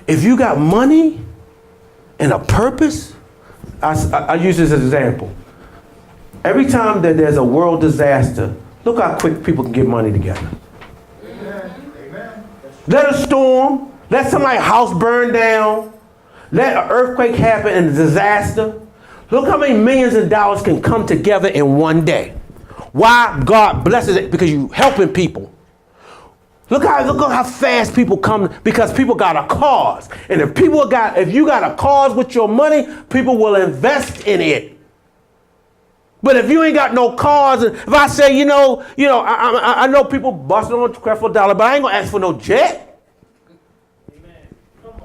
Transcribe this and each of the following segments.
If you got money and a purpose, I use this as an example. Every time that there's a world disaster, look how quick people can get money together. Amen. Let a storm, let somebody's house burn down, let an earthquake happen and a disaster. Look how many millions of dollars can come together in one day. Why God blesses it? Because you helping people. Look how fast people come, because people got a cause. And if you got a cause with your money, people will invest in it. But if you ain't got no cause, and if I say, I know people busting on Creflo Dollar, but I ain't gonna ask for no jet. Amen. Come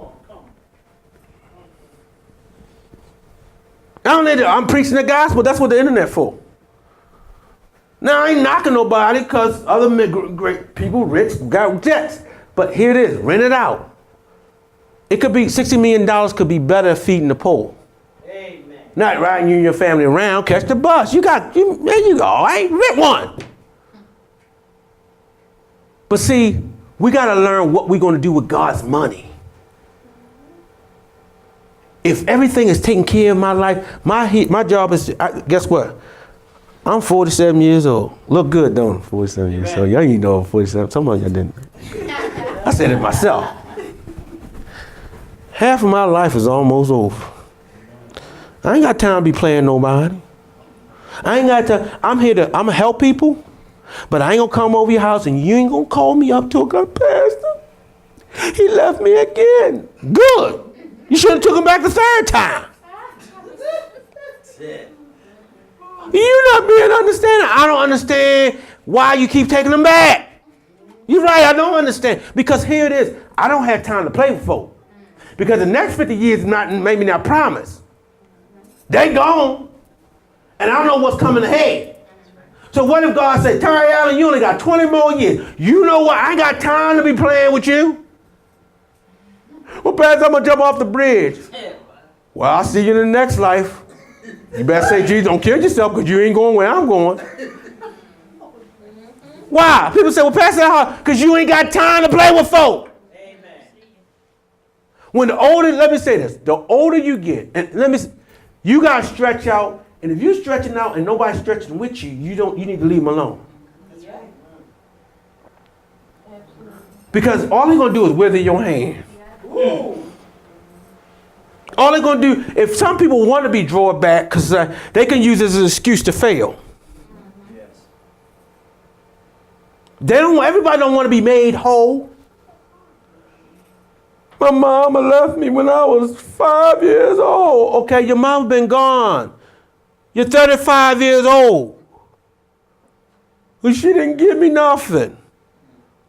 on. I'm preaching the gospel. That's what the internet for. Now, I ain't knocking nobody because other great people, rich, got jets. But here it is, rent it out. It could be $60 million could be better feeding the poor. Amen. Not riding you and your family around, catch the bus. There you go, all right? Rent one. But see, we got to learn what we're going to do with God's money. If everything is taken care of in my life, my job is, guess what? I'm 47 years old. Look good, don't I? 47 years old. Y'all ain't know I'm 47. Some of y'all didn't. I said it myself. Half of my life is almost over. I ain't got time to be playing nobody. I ain't got time. I'm gonna help people, but I ain't gonna come over your house and you ain't gonna call me up to a good pastor. He left me again. Good. You should have took him back the third time. That's it. You're not being understanding. I don't understand why you keep taking them back. You're right, I don't understand. Because here it is. I don't have time to play with folk. Because the next 50 years is maybe not promised. They gone. And I don't know what's coming ahead. So what if God said, Terry Allen, you only got 20 more years. You know what? I ain't got time to be playing with you. Well, Pastor, I'm going to jump off the bridge. Well, I'll see you in the next life. You better say, Jesus, don't kill yourself because you ain't going where I'm going. Why? People say, well, Pastor, because you ain't got time to play with folk. Amen. Let me say this, the older you get, and you got to stretch out, and if you're stretching out and nobody's stretching with you, you need to leave them alone. That's right. Because all they're going to do is wither your hand. Yeah. All they're going to do, if some people want to be drawn back, because they can use it as an excuse to fail. Yes. Everybody don't want to be made whole. My mama left me when I was 5 years old. Okay, your mama been gone. You're 35 years old. But she didn't give me nothing.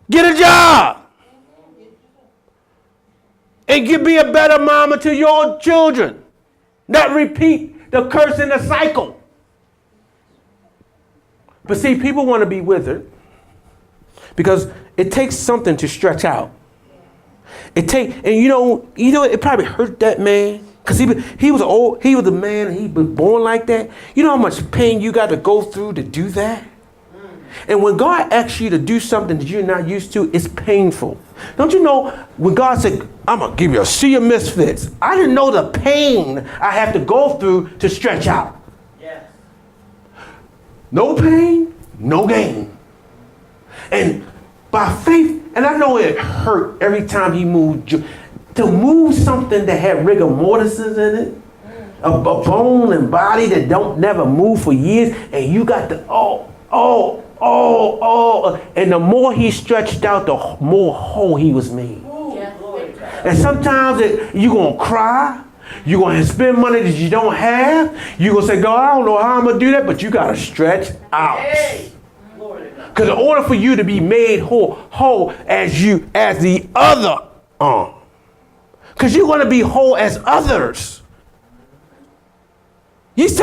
Get a job. And be a better mama to your children. Not repeat the curse in the cycle. But see, people want to be withered because it takes something to stretch out. It probably hurt that man because he was a man and he was born like that. You know how much pain you got to go through to do that? And when God asks you to do something that you're not used to, it's painful. Don't you know when God said, I'm going to give you a sea of misfits, I didn't know the pain I have to go through to stretch out. Yes. No pain, no gain. And by faith, and I know it hurt every time he moved, to move something that had rigor mortises in it, a bone and body that don't never move for years, and you got the, and the more he stretched out, the more whole he was made. And sometimes you're going to cry. You're going to spend money that you don't have. You're going to say, God, I don't know how I'm going to do that, but you got to stretch out. Because in order for you to be made whole as the other arm, because you're going to be whole as others. It's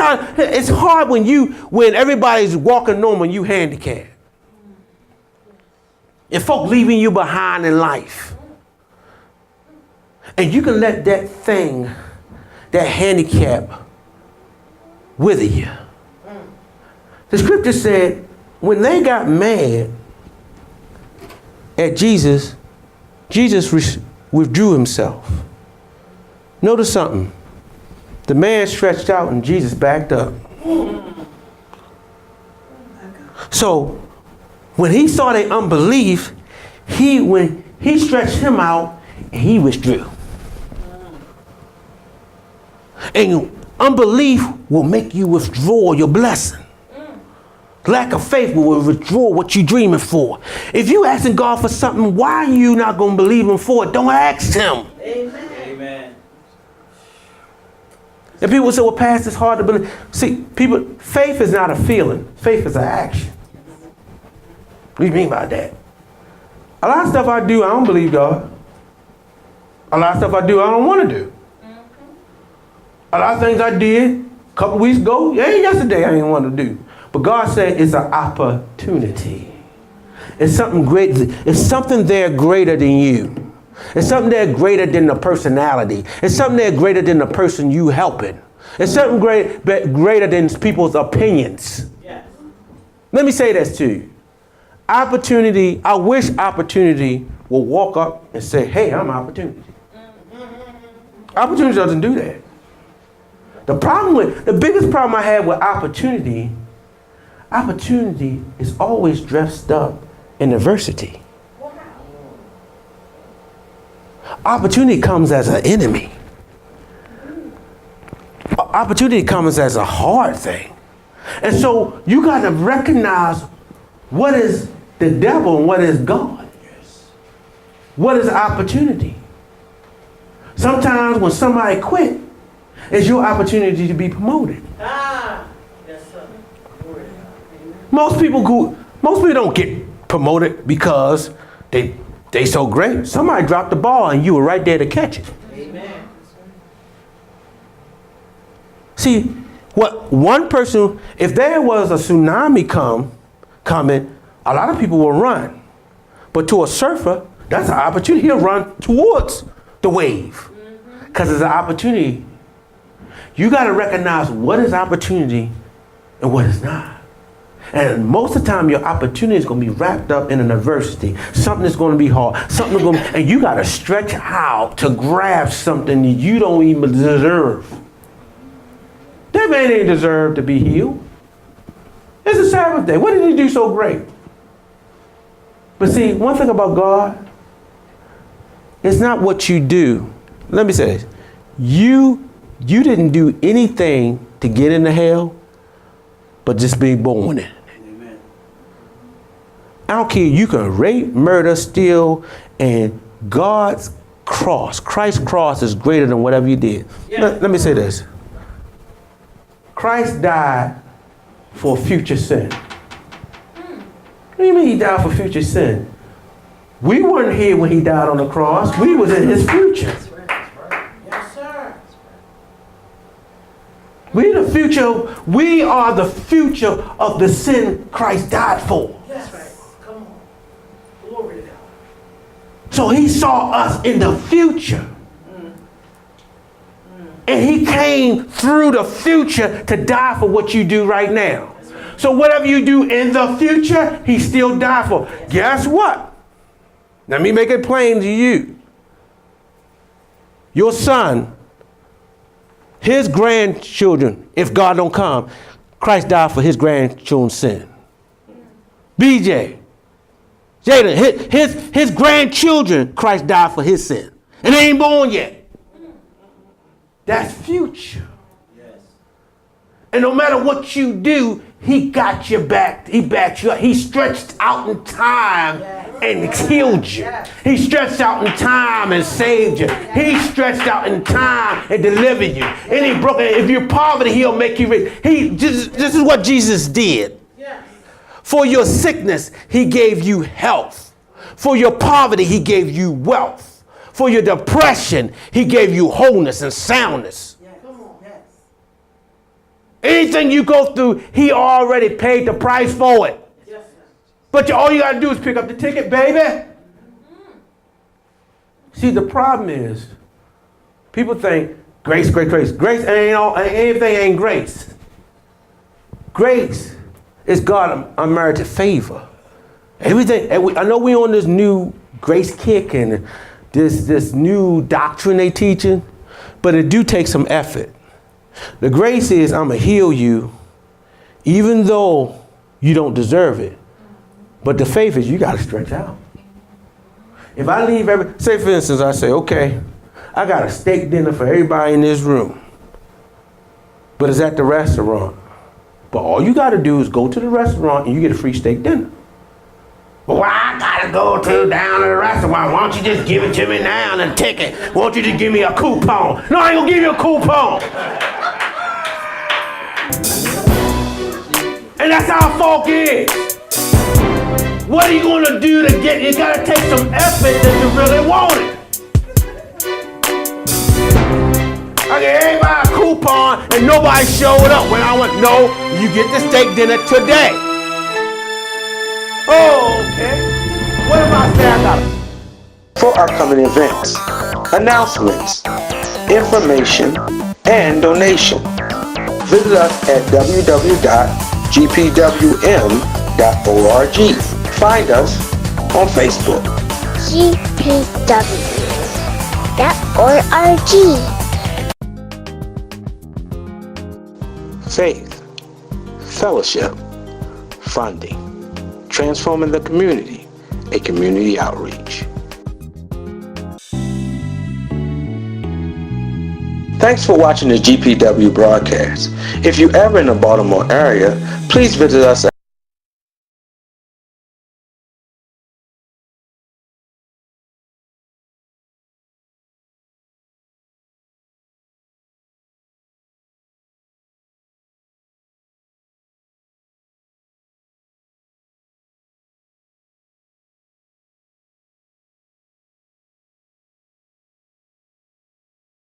hard when everybody's walking normal and you handicapped. And folk leaving you behind in life. And you can let that thing, that handicap, wither you. The scripture said, when they got mad at Jesus withdrew himself. Notice something. The man stretched out and Jesus backed up. So when he saw their unbelief, when he stretched him out and he withdrew. And unbelief will make you withdraw your blessing. Lack of faith will withdraw what you're dreaming for. If you asking God for something, why are you not going to believe him for it? Don't ask him. Amen. Amen. And people say, well, Pastor, it's hard to believe. See, faith is not a feeling. Faith is an action. What do you mean by that? A lot of stuff I do, I don't believe God. A lot of stuff I do, I don't want to do. A lot of things I did a couple weeks ago, yesterday I didn't want to do. But God said it's an opportunity. It's something great. It's something there greater than you. It's something there greater than the personality. It's something there greater than the person you helping. It's something greater than people's opinions. Yes. Let me say this to you. Opportunity, I wish opportunity will walk up and say, hey, I'm opportunity. Opportunity doesn't do that. The biggest problem I have with opportunity is always dressed up in adversity. Opportunity comes as an enemy. Opportunity comes as a hard thing. And so you got to recognize what is the devil and what is God. What is opportunity? Sometimes when somebody quit, it's your opportunity to be promoted. Yes, sir. Most people don't get promoted because they so great. Somebody dropped the ball and you were right there to catch it. Amen. See, what one person, if there was a tsunami coming, a lot of people will run. But to a surfer, that's an opportunity. He'll run towards the wave because it's an opportunity. You got to recognize what is opportunity and what is not. And most of the time, your opportunity is going to be wrapped up in an adversity. Something that's going to be hard. And you got to stretch out to grab something that you don't even deserve. That man ain't deserve to be healed. It's a Sabbath day. What did he do so great? But see, one thing about God, it's not what you do. Let me say this. You didn't do anything to get into hell, but just be born in it. Amen. I don't care. You can rape, murder, steal, and God's cross, Christ's cross is greater than whatever you did. Yeah. Let me say this. Christ died for future sin. What do you mean he died for future sin? We weren't here when he died on the cross. We was in his future. That's right. Yes, sir. We are the future of the sin Christ died for. That's right. Come on. Glory to God. So he saw us in the future. And he came through the future to die for what you do right now. So whatever you do in the future, he still died for. Guess what? Let me make it plain to you. Your son, his grandchildren, if God don't come, Christ died for his grandchildren's sin. BJ, Jaden, his grandchildren, Christ died for his sin. And they ain't born yet. That's future. Yes. And no matter what you do, he got your back. He backed you up. He stretched out in time and healed you. He stretched out in time and saved you. He stretched out in time and delivered you. And he broke it. If you're poverty, he'll make you rich. This is what Jesus did. Yes. For your sickness, he gave you health. For your poverty, he gave you wealth. For your depression, he gave you wholeness and soundness. Yes. Come on. Yes. Anything you go through, he already paid the price for it. Yes, sir. But all you got to do is pick up the ticket, baby. See, the problem is, people think grace, grace, grace. Grace everything ain't grace. Grace is God unmerited favor. Everything. I know we on this new grace kick and this new doctrine they teaching, but it do take some effort. The grace is I'm gonna heal you, even though you don't deserve it. But the faith is you gotta stretch out. If I leave say for instance, I say, okay, I got a steak dinner for everybody in this room, but it's at the restaurant. But all you gotta do is go to the restaurant and you get a free steak dinner. Well, I gotta go down to the restaurant. Why don't you just give it to me now and a ticket? Why don't you just give me a coupon? No, I ain't gonna give you a coupon. And that's how folk is. What are you gonna do to get? You gotta take some effort that you really want it. I gave everybody a coupon and nobody showed up when I went, no, you get the steak dinner today. Oh, okay. What if I say I got it? For upcoming events, announcements, information, and donation, visit us at www.gpwm.org. Find us on Facebook. gpw.org. Faith, fellowship, funding, transforming the community, a community outreach. Thanks for watching the GPW broadcast. If you're ever in the Baltimore area, please visit us at